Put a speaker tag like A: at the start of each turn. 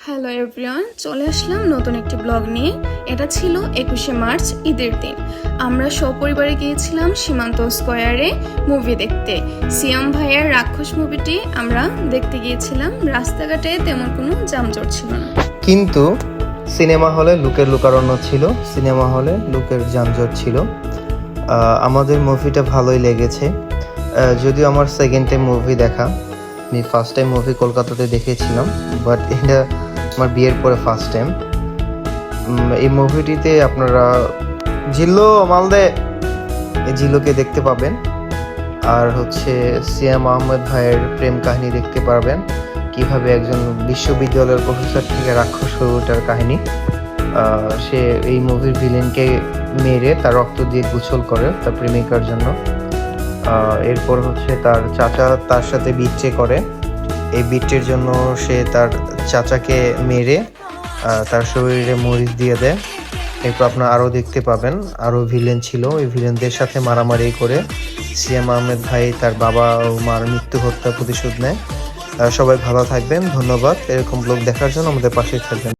A: Hello everyone, চলে আসলাম নতুন একটি ব্লগ নিয়ে। এটা ছিল 21শে মার্চ, ঈদের দিন। আমরা সপরিবারে গিয়েছিলাম সীমান্ত স্কয়ারে মুভি দেখতে। সিয়াম ভাইয়ের রাক্ষস মুভিটি আমরা দেখতে গিয়েছিলাম। রাস্তাঘাটে তেমন কোনো যানজট ছিল না,
B: কিন্তু সিনেমা হলে লোকের লোকারণ্য ছিল, সিনেমা হলে লোকের যানজট ছিল। আমাদের মুভিটা ভালোই লেগেছে। যদিও আমার সেকেন্ড টাইম মুভি দেখা, আমি ফার্স্ট টাইম মুভি কলকাতাতে দেখেছিলাম, বাট এটা আমার বিয়ের পরে ফার্স্ট টাইম। এই মুভিটিতে আপনারা জিল্লো মালদে এই জিল্লোকে দেখতে পাবেন, আর হচ্ছে সিয়াম আহমেদ ভাইয়ের প্রেম কাহিনী দেখতে পারবেন, কিভাবে একজন বিশ্ববিদ্যালয়ের প্রফেসর থেকে রাক্ষস হয়ে ওঠার কাহিনী। সে এই মুভির ভিলেনকে মেরে তার রক্ত দিয়ে গোসল করে তার প্রেমিকার জন্য। এরপর হচ্ছে তার চাচা তার সাথে বিট্রে করে, এই বিট্রের জন্য সে তার চাচাকে মেরে তার শরীরে মরিচ দিয়ে দেয়। এরপর আপনারা আরও দেখতে পাবেন আরও ভিলেন ছিল, এই ভিলেনদের সাথে মারামারি করে সিয়াম আহমেদ ভাই তার বাবা ও মার মৃত্যু হত্যা প্রতিশোধ নেয়। সবাই ভালো থাকবেন, ধন্যবাদ। এরকম ব্লগ দেখার জন্য আমাদের পাশে থাকবেন।